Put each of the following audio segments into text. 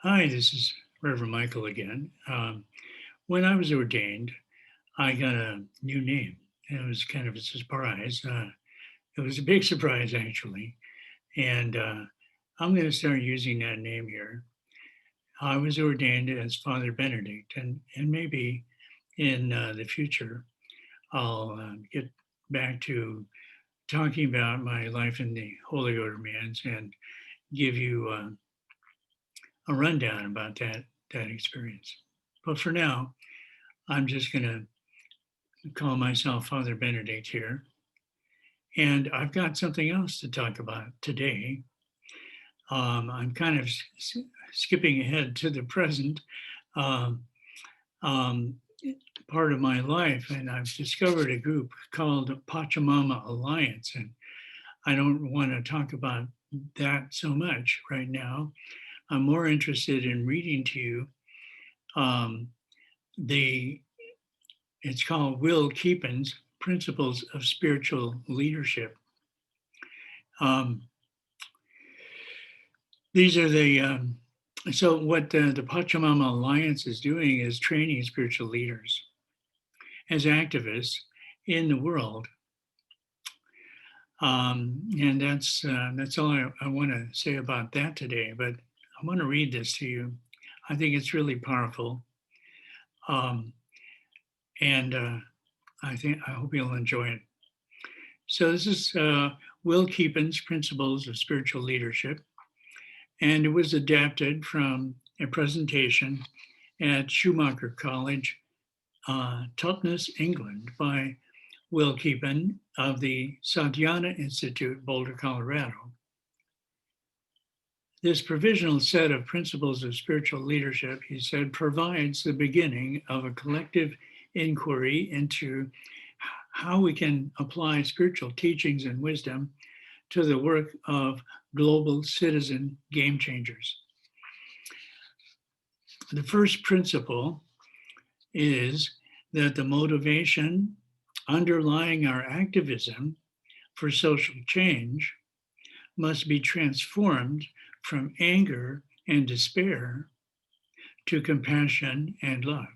Hi, this is Reverend Michael again. When I was ordained, I got a new name. It was kind of a surprise. It was a big surprise, actually. And I'm going to start using that name here. I was ordained as Father Benedict, and maybe in the future, I'll get back to talking about my life in the Holy Order of Mans and give you a rundown about that experience. But for now, I'm just going to call myself Father Benedict here. And I've got something else to talk about today. I'm kind of skipping ahead to the present um, um, part of my life, and I've discovered a group called Pachamama Alliance. And I don't want to talk about that so much right now. I'm more interested in reading to you um, the it's called Will Keepin's Principles of Spiritual Leadership. Um, these are so what the Pachamama Alliance is doing is training spiritual leaders as activists in the world. And that's all I want to say about that today. But I want to read this to you. I think it's really powerful. Um, and I hope you'll enjoy it. So this is Will Keepin's Principles of Spiritual Leadership, and it was adapted from a presentation at Schumacher College, Totnes, England, by Will Keepin of the Sadhana Institute, Boulder, Colorado. This provisional set of principles of spiritual leadership, he said, provides the beginning of a collective inquiry into how we can apply spiritual teachings and wisdom to the work of global citizen game changers. The first principle is that the motivation underlying our activism for social change must be transformed from anger and despair to compassion and love.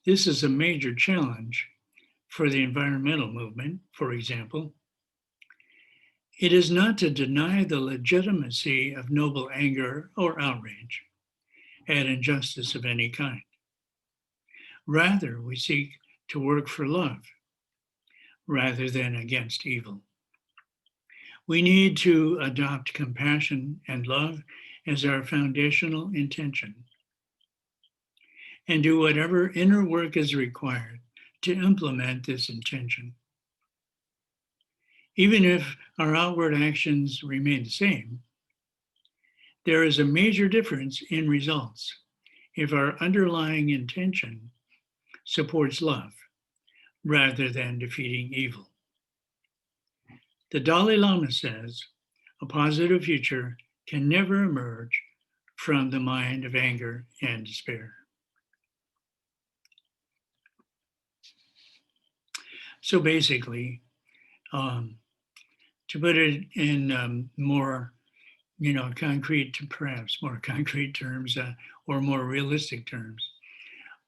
This is a major challenge for the environmental movement, for example. It is not to deny the legitimacy of noble anger or outrage at injustice of any kind. Rather, we seek to work for love rather than against evil. We need to adopt compassion and love as our foundational intention and do whatever inner work is required to implement this intention. Even if our outward actions remain the same, there is a major difference in results if our underlying intention supports love rather than defeating evil. The Dalai Lama says a positive future can never emerge from the mind of anger and despair. So basically, to put it in more, concrete, perhaps more concrete terms or more realistic terms,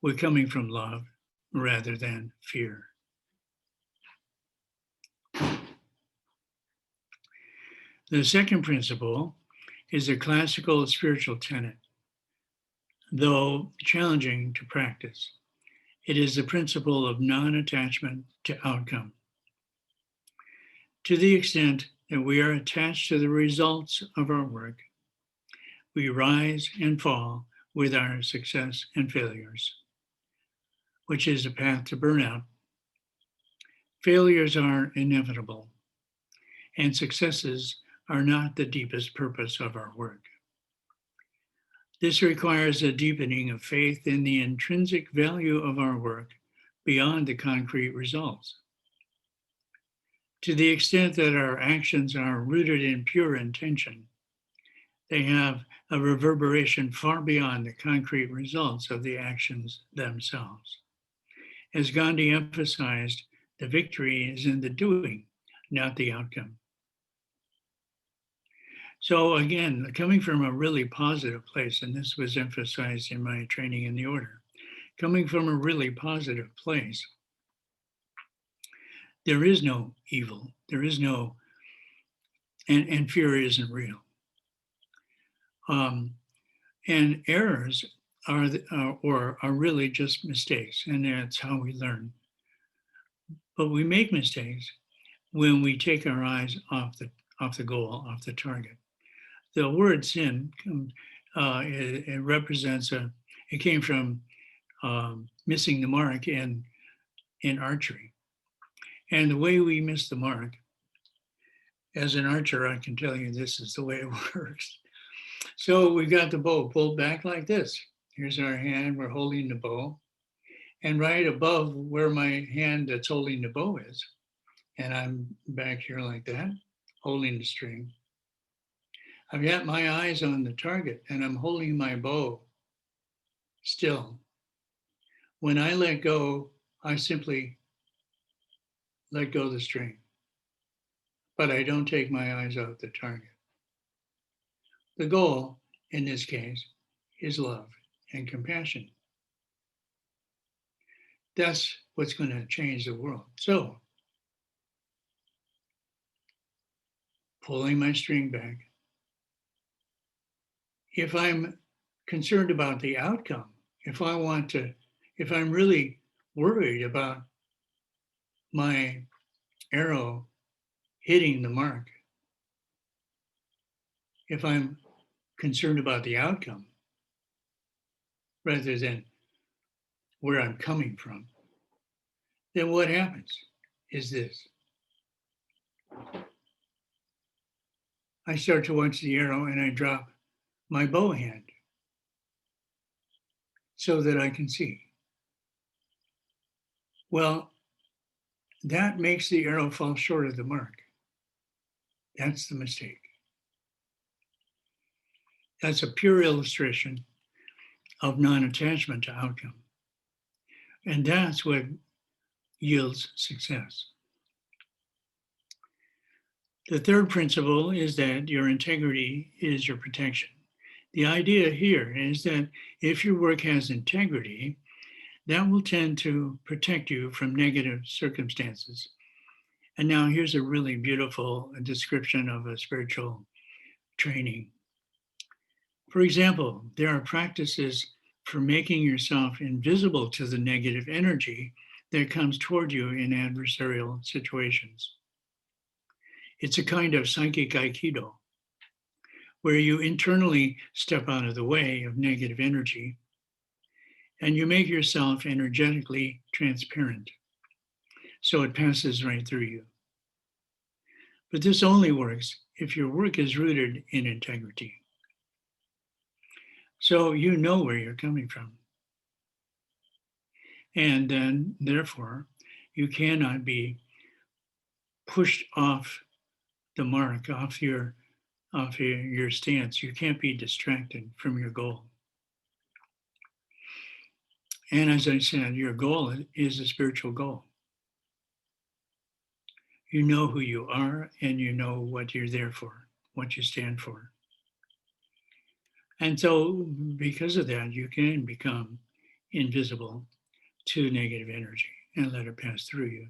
we're coming from love rather than fear. The second principle is a classical spiritual tenet, though challenging to practice. It is the principle of non-attachment to outcome. To the extent that we are attached to the results of our work, we rise and fall with our success and failures, which is a path to burnout. Failures are inevitable, and successes are not the deepest purpose of our work. This requires a deepening of faith in the intrinsic value of our work beyond the concrete results. To the extent that our actions are rooted in pure intention, they have a reverberation far beyond the concrete results of the actions themselves. As Gandhi emphasized, the victory is in the doing, not the outcome. So again, coming from a really positive place, and this was emphasized in my training in the order, coming from a really positive place, there is no evil, there is no, and fear isn't real. And errors are really just mistakes, and that's how we learn. But we make mistakes when we take our eyes off the goal, off the target. The word sin, it represents it came from missing the mark in archery. And the way we miss the mark, as an archer, I can tell you this is the way it works. So we've got the bow pulled back like this. Here's our hand, we're holding the bow. And right above where my hand that's holding the bow is, and I'm back here like that, holding the string. I've got my eyes on the target and I'm holding my bow still. When I let go, I simply let go of the string, but I don't take my eyes off the target. The goal, in this case, is love and compassion. That's what's going to change the world. So, pulling my string back. If I'm concerned about the outcome, if I'm really worried about my arrow hitting the mark, if I'm concerned about the outcome rather than where I'm coming from, then what happens is this. I start to watch the arrow and I drop my bow hand so that I can see. Well, that makes the arrow fall short of the mark. That's the mistake. That's a pure illustration of non-attachment to outcome. And that's what yields success. The third principle is that your integrity is your protection. The idea here is that if your work has integrity, that will tend to protect you from negative circumstances. And now here's a really beautiful description of a spiritual training. For example, there are practices for making yourself invisible to the negative energy that comes toward you in adversarial situations. It's a kind of psychic aikido, where you internally step out of the way of negative energy and you make yourself energetically transparent so it passes right through you. But this only works if your work is rooted in integrity. So you know where you're coming from. And then, therefore, you cannot be pushed off the mark, off your stance. You can't be distracted from your goal. And as I said, your goal is a spiritual goal. You know who you are and you know what you're there for, what you stand for. And so because of that, you can become invisible to negative energy and let it pass through you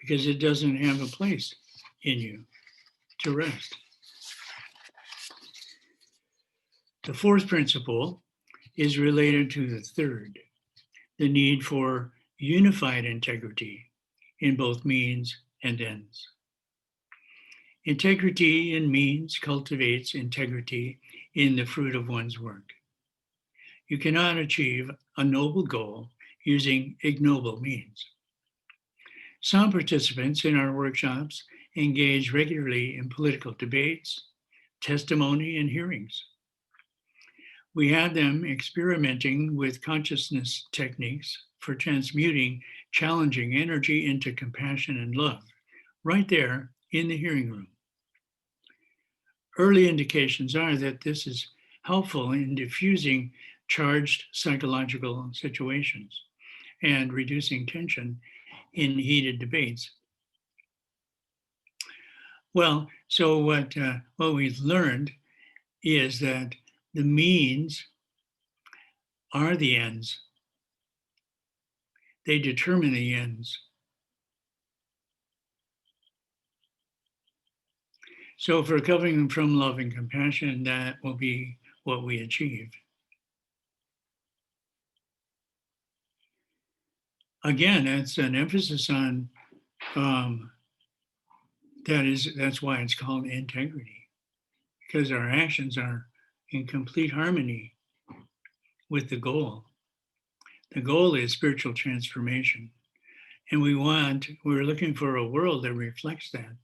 because it doesn't have a place in you to rest. The fourth principle is related to the third, the need for unified integrity in both means and ends. Integrity in means cultivates integrity in the fruit of one's work. You cannot achieve a noble goal using ignoble means. Some participants in our workshops engage regularly in political debates, testimony, and hearings. We had them experimenting with consciousness techniques for transmuting challenging energy into compassion and love, right there in the hearing room. Early indications are that this is helpful in diffusing charged psychological situations and reducing tension in heated debates. Well, So what we've learned is that the means are the ends. They determine the ends. So if we're coming from love and compassion, that will be what we achieve. Again, it's an emphasis on that's why it's called integrity, because our actions are in complete harmony with the goal. The goal is spiritual transformation. And we're looking for a world that reflects that.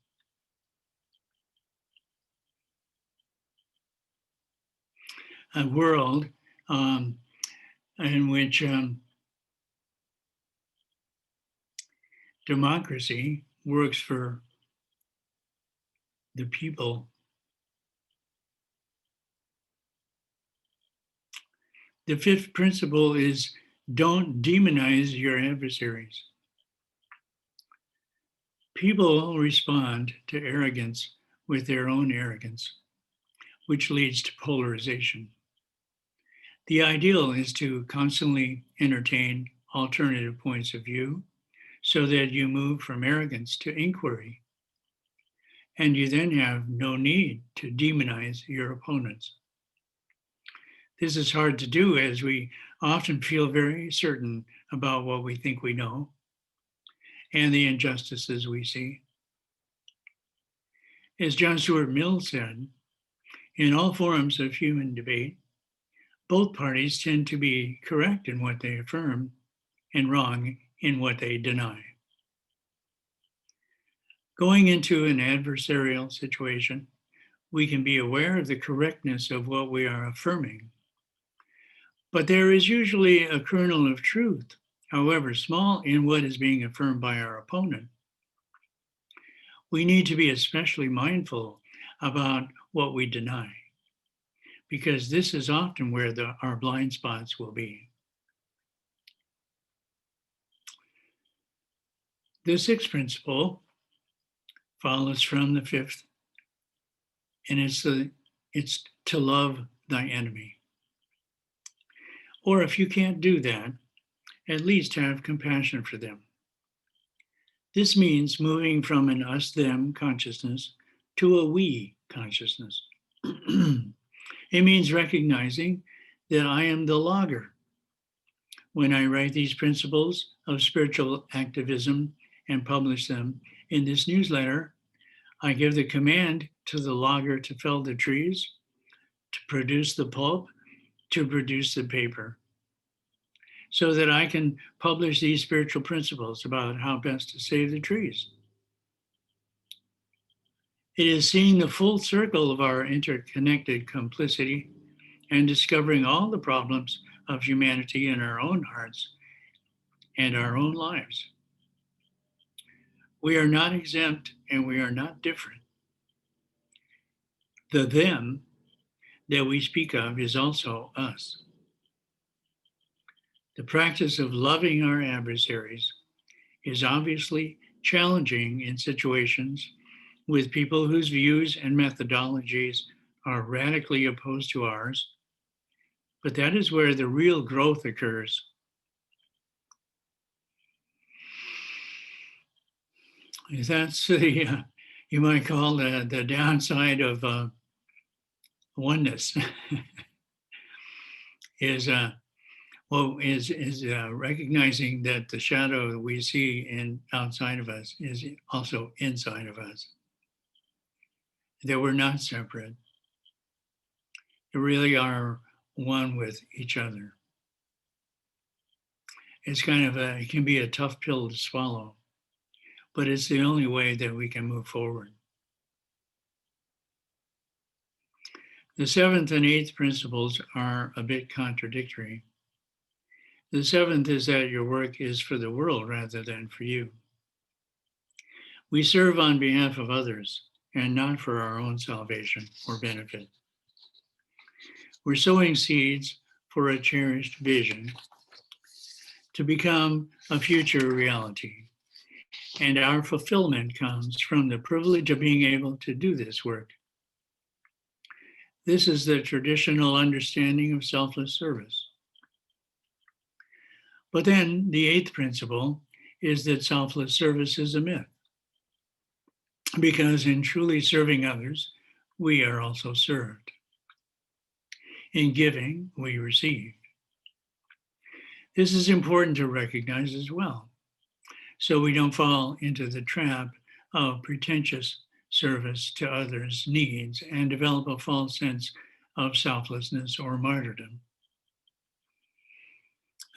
A world in which democracy works for the people. The fifth principle is don't demonize your adversaries. People respond to arrogance with their own arrogance, which leads to polarization. The ideal is to constantly entertain alternative points of view so that you move from arrogance to inquiry. And you then have no need to demonize your opponents. This is hard to do as we often feel very certain about what we think we know and the injustices we see. As John Stuart Mill said, in all forms of human debate, both parties tend to be correct in what they affirm and wrong in what they deny. Going into an adversarial situation, we can be aware of the correctness of what we are affirming. But there is usually a kernel of truth, however small, in what is being affirmed by our opponent. We need to be especially mindful about what we deny, because this is often where our blind spots will be. The sixth principle follows from the fifth, and it's to love thy enemy. Or if you can't do that, at least have compassion for them. This means moving from an us-them consciousness to a we consciousness. It means recognizing that I am the logger. When I write these principles of spiritual activism and publish them in this newsletter, I give the command to the logger to fell the trees, to produce the pulp, to produce the paper, so that I can publish these spiritual principles about how best to save the trees. It is seeing the full circle of our interconnected complicity and discovering all the problems of humanity in our own hearts and our own lives. We are not exempt and we are not different. The them that we speak of is also us. The practice of loving our adversaries is obviously challenging in situations with people whose views and methodologies are radically opposed to ours, but that is where the real growth occurs. That's the, you might call the downside of oneness is recognizing that the shadow that we see outside of us is also inside of us. That we're not separate. They really are one with each other. It's it can be a tough pill to swallow, but it's the only way that we can move forward. The seventh and eighth principles are a bit contradictory. The seventh is that your work is for the world rather than for you. We serve on behalf of others and not for our own salvation or benefit. We're sowing seeds for a cherished vision to become a future reality. And our fulfillment comes from the privilege of being able to do this work. This is the traditional understanding of selfless service. But then the eighth principle is that selfless service is a myth. Because in truly serving others, we are also served. In giving, we receive. This is important to recognize as well, so we don't fall into the trap of pretentious service to others' needs and develop a false sense of selflessness or martyrdom.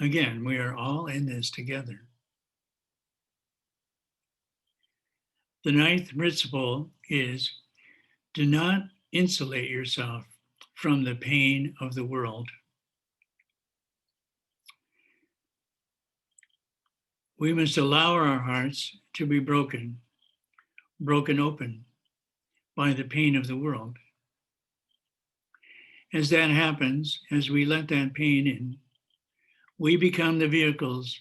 Again, we are all in this together. The ninth principle is do not insulate yourself from the pain of the world. We must allow our hearts to be broken open by the pain of the world. As that happens, as we let that pain in, we become the vehicles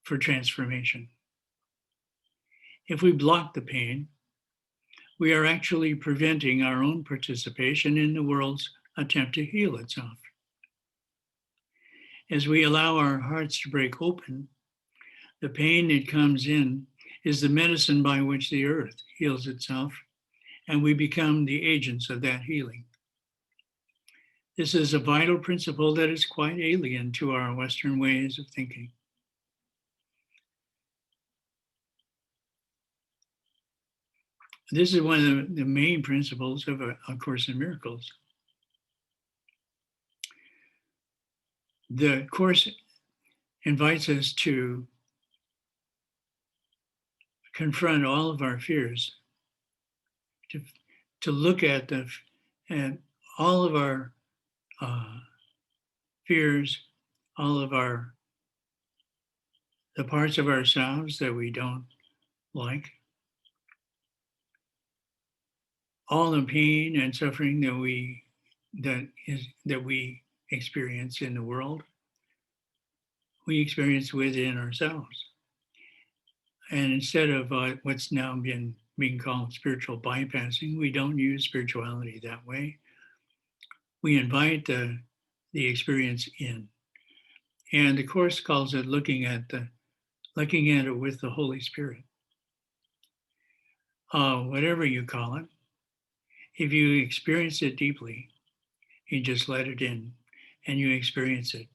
for transformation. If we block the pain, we are actually preventing our own participation in the world's attempt to heal itself. As we allow our hearts to break open, the pain that comes in is the medicine by which the earth heals itself, and we become the agents of that healing. This is a vital principle that is quite alien to our Western ways of thinking. This is one of the main principles of A Course in Miracles. The Course invites us to confront all of our fears, to look at all of our fears, all of the parts of ourselves that we don't like, all the pain and suffering that we experience in the world, we experience within ourselves. And instead of what's now being called spiritual bypassing, we don't use spirituality that way. We invite the experience in. And the Course calls it looking at it with the Holy Spirit. Whatever you call it, if you experience it deeply, you just let it in and you experience it.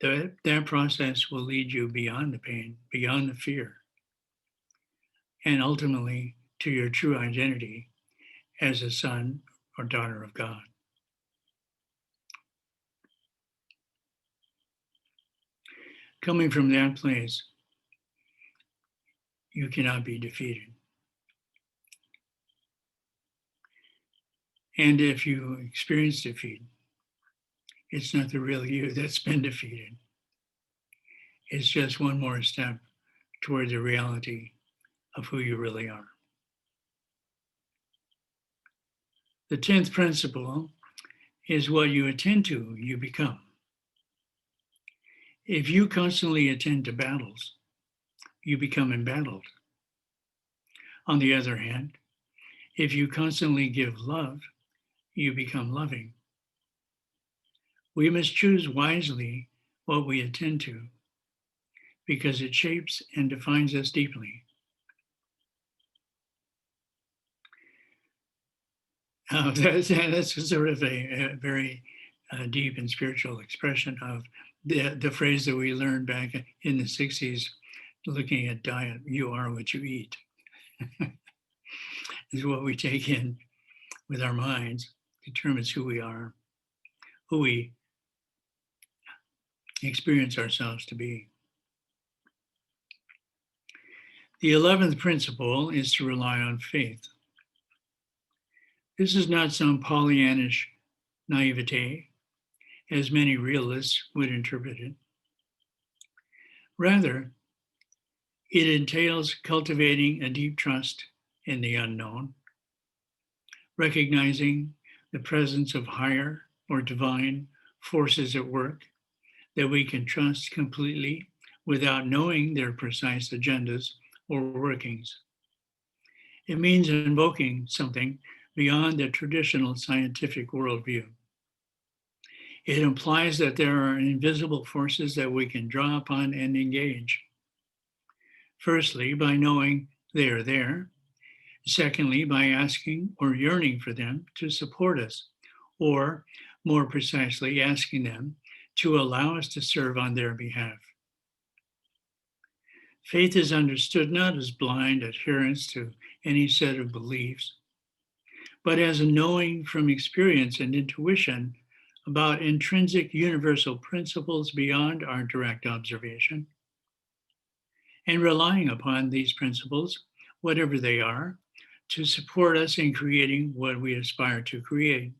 That process will lead you beyond the pain, beyond the fear, and ultimately to your true identity as a son or daughter of God. Coming from that place, you cannot be defeated. And if you experience defeat, it's not the real you that's been defeated. It's just one more step toward the reality of who you really are. The 10th principle is what you attend to, you become. If you constantly attend to battles, you become embattled. On the other hand, if you constantly give love, you become loving. We must choose wisely what we attend to because it shapes and defines us deeply. That's sort of a very deep and spiritual expression of the phrase that we learned back in the 60s, looking at diet, you are what you eat. Is what we take in with our minds determines who we are, who we experience ourselves to be. The 11th principle is to rely on faith. This is not some Pollyannish naivete, as many realists would interpret it. Rather, it entails cultivating a deep trust in the unknown, recognizing the presence of higher or divine forces at work that we can trust completely without knowing their precise agendas or workings. It means invoking something beyond the traditional scientific worldview. It implies that there are invisible forces that we can draw upon and engage. Firstly, by knowing they are there. Secondly, by asking or yearning for them to support us, or more precisely, asking them to allow us to serve on their behalf. Faith is understood not as blind adherence to any set of beliefs, but as a knowing from experience and intuition about intrinsic universal principles beyond our direct observation, and relying upon these principles, whatever they are, to support us in creating what we aspire to create.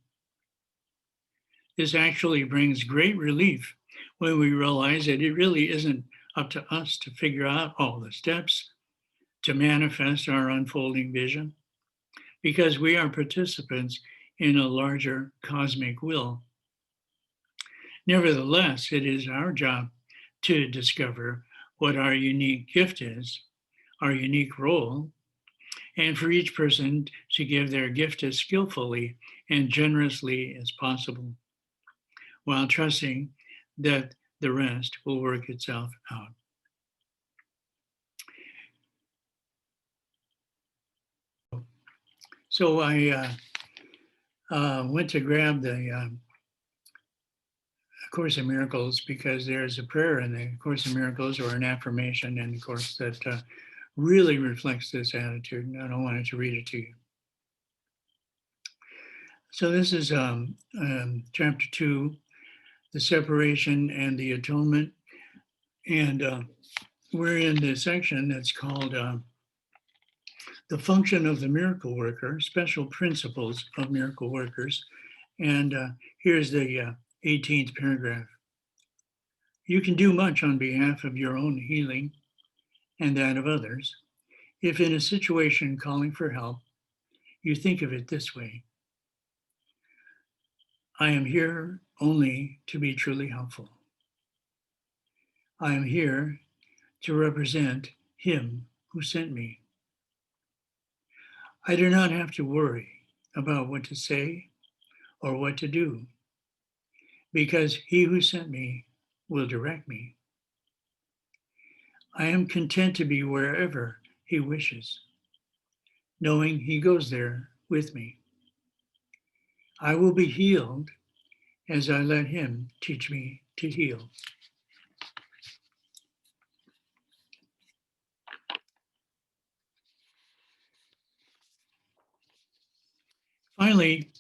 This actually brings great relief when we realize that it really isn't up to us to figure out all the steps to manifest our unfolding vision, because we are participants in a larger cosmic will. Nevertheless, it is our job to discover what our unique gift is, our unique role, and for each person to give their gift as skillfully and generously as possible, while trusting that the rest will work itself out. So I went to grab the Course in Miracles because there's a prayer in the Course in Miracles, or an affirmation in the Course, that really reflects this attitude, and I wanted to read it to you. So this is chapter 2, the separation and the atonement, and we're in the section that's called the function of the miracle worker, special principles of miracle workers. And here's the 18th paragraph. You can do much on behalf of your own healing and that of others if, in a situation calling for help, you think of it this way: I am here only to be truly helpful. I am here to represent Him who sent me. I do not have to worry about what to say or what to do, because He who sent me will direct me. I am content to be wherever He wishes, knowing He goes there with me. I will be healed as I let Him teach me to heal. Finally,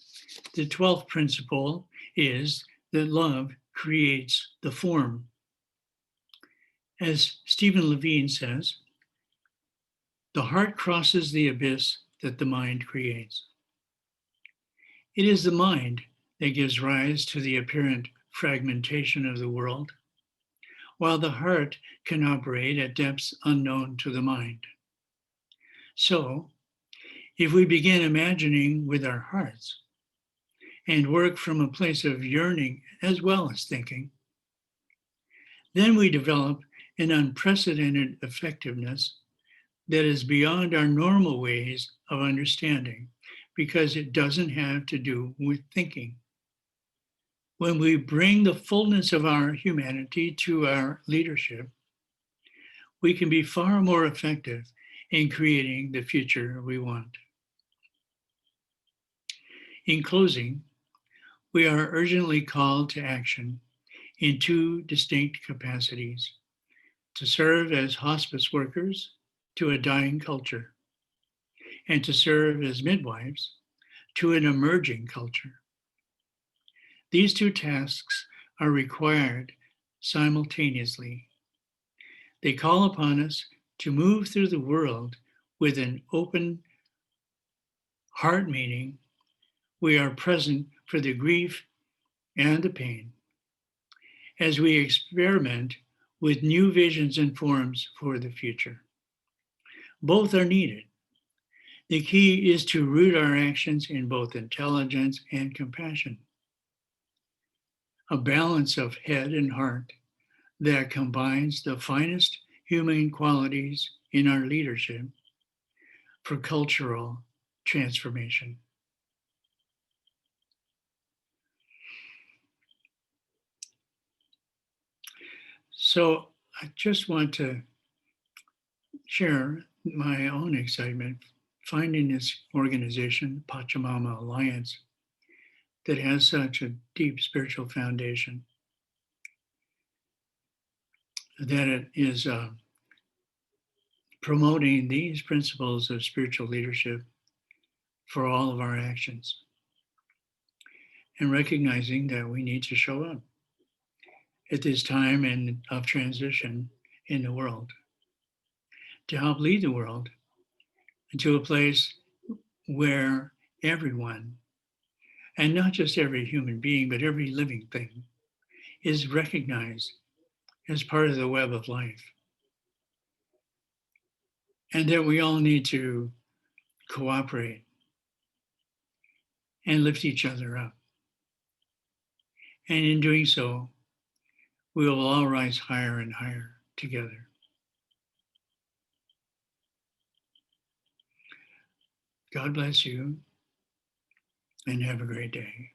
the 12th principle is that love creates the form. As Stephen Levine says, the heart crosses the abyss that the mind creates. It is the mind that gives rise to the apparent fragmentation of the world, while the heart can operate at depths unknown to the mind. So, if we begin imagining with our hearts and work from a place of yearning as well as thinking, then we develop an unprecedented effectiveness that is beyond our normal ways of understanding, because it doesn't have to do with thinking. When we bring the fullness of our humanity to our leadership, we can be far more effective in creating the future we want. In closing, we are urgently called to action in two distinct capacities: to serve as hospice workers to a dying culture, and to serve as midwives to an emerging culture. These two tasks are required simultaneously. They call upon us to move through the world with an open heart, meaning we are present for the grief and the pain as we experiment with new visions and forms for the future. Both are needed. The key is to root our actions in both intelligence and compassion, a balance of head and heart that combines the finest human qualities in our leadership for cultural transformation. So I just want to share my own excitement finding this organization, Pachamama Alliance, that has such a deep spiritual foundation, that it is promoting these principles of spiritual leadership for all of our actions, and recognizing that we need to show up at this time and of transition in the world to help lead the world into a place where everyone, and not just every human being, but every living thing, is recognized as part of the web of life. And that we all need to cooperate and lift each other up. And in doing so, we will all rise higher and higher together. God bless you and have a great day.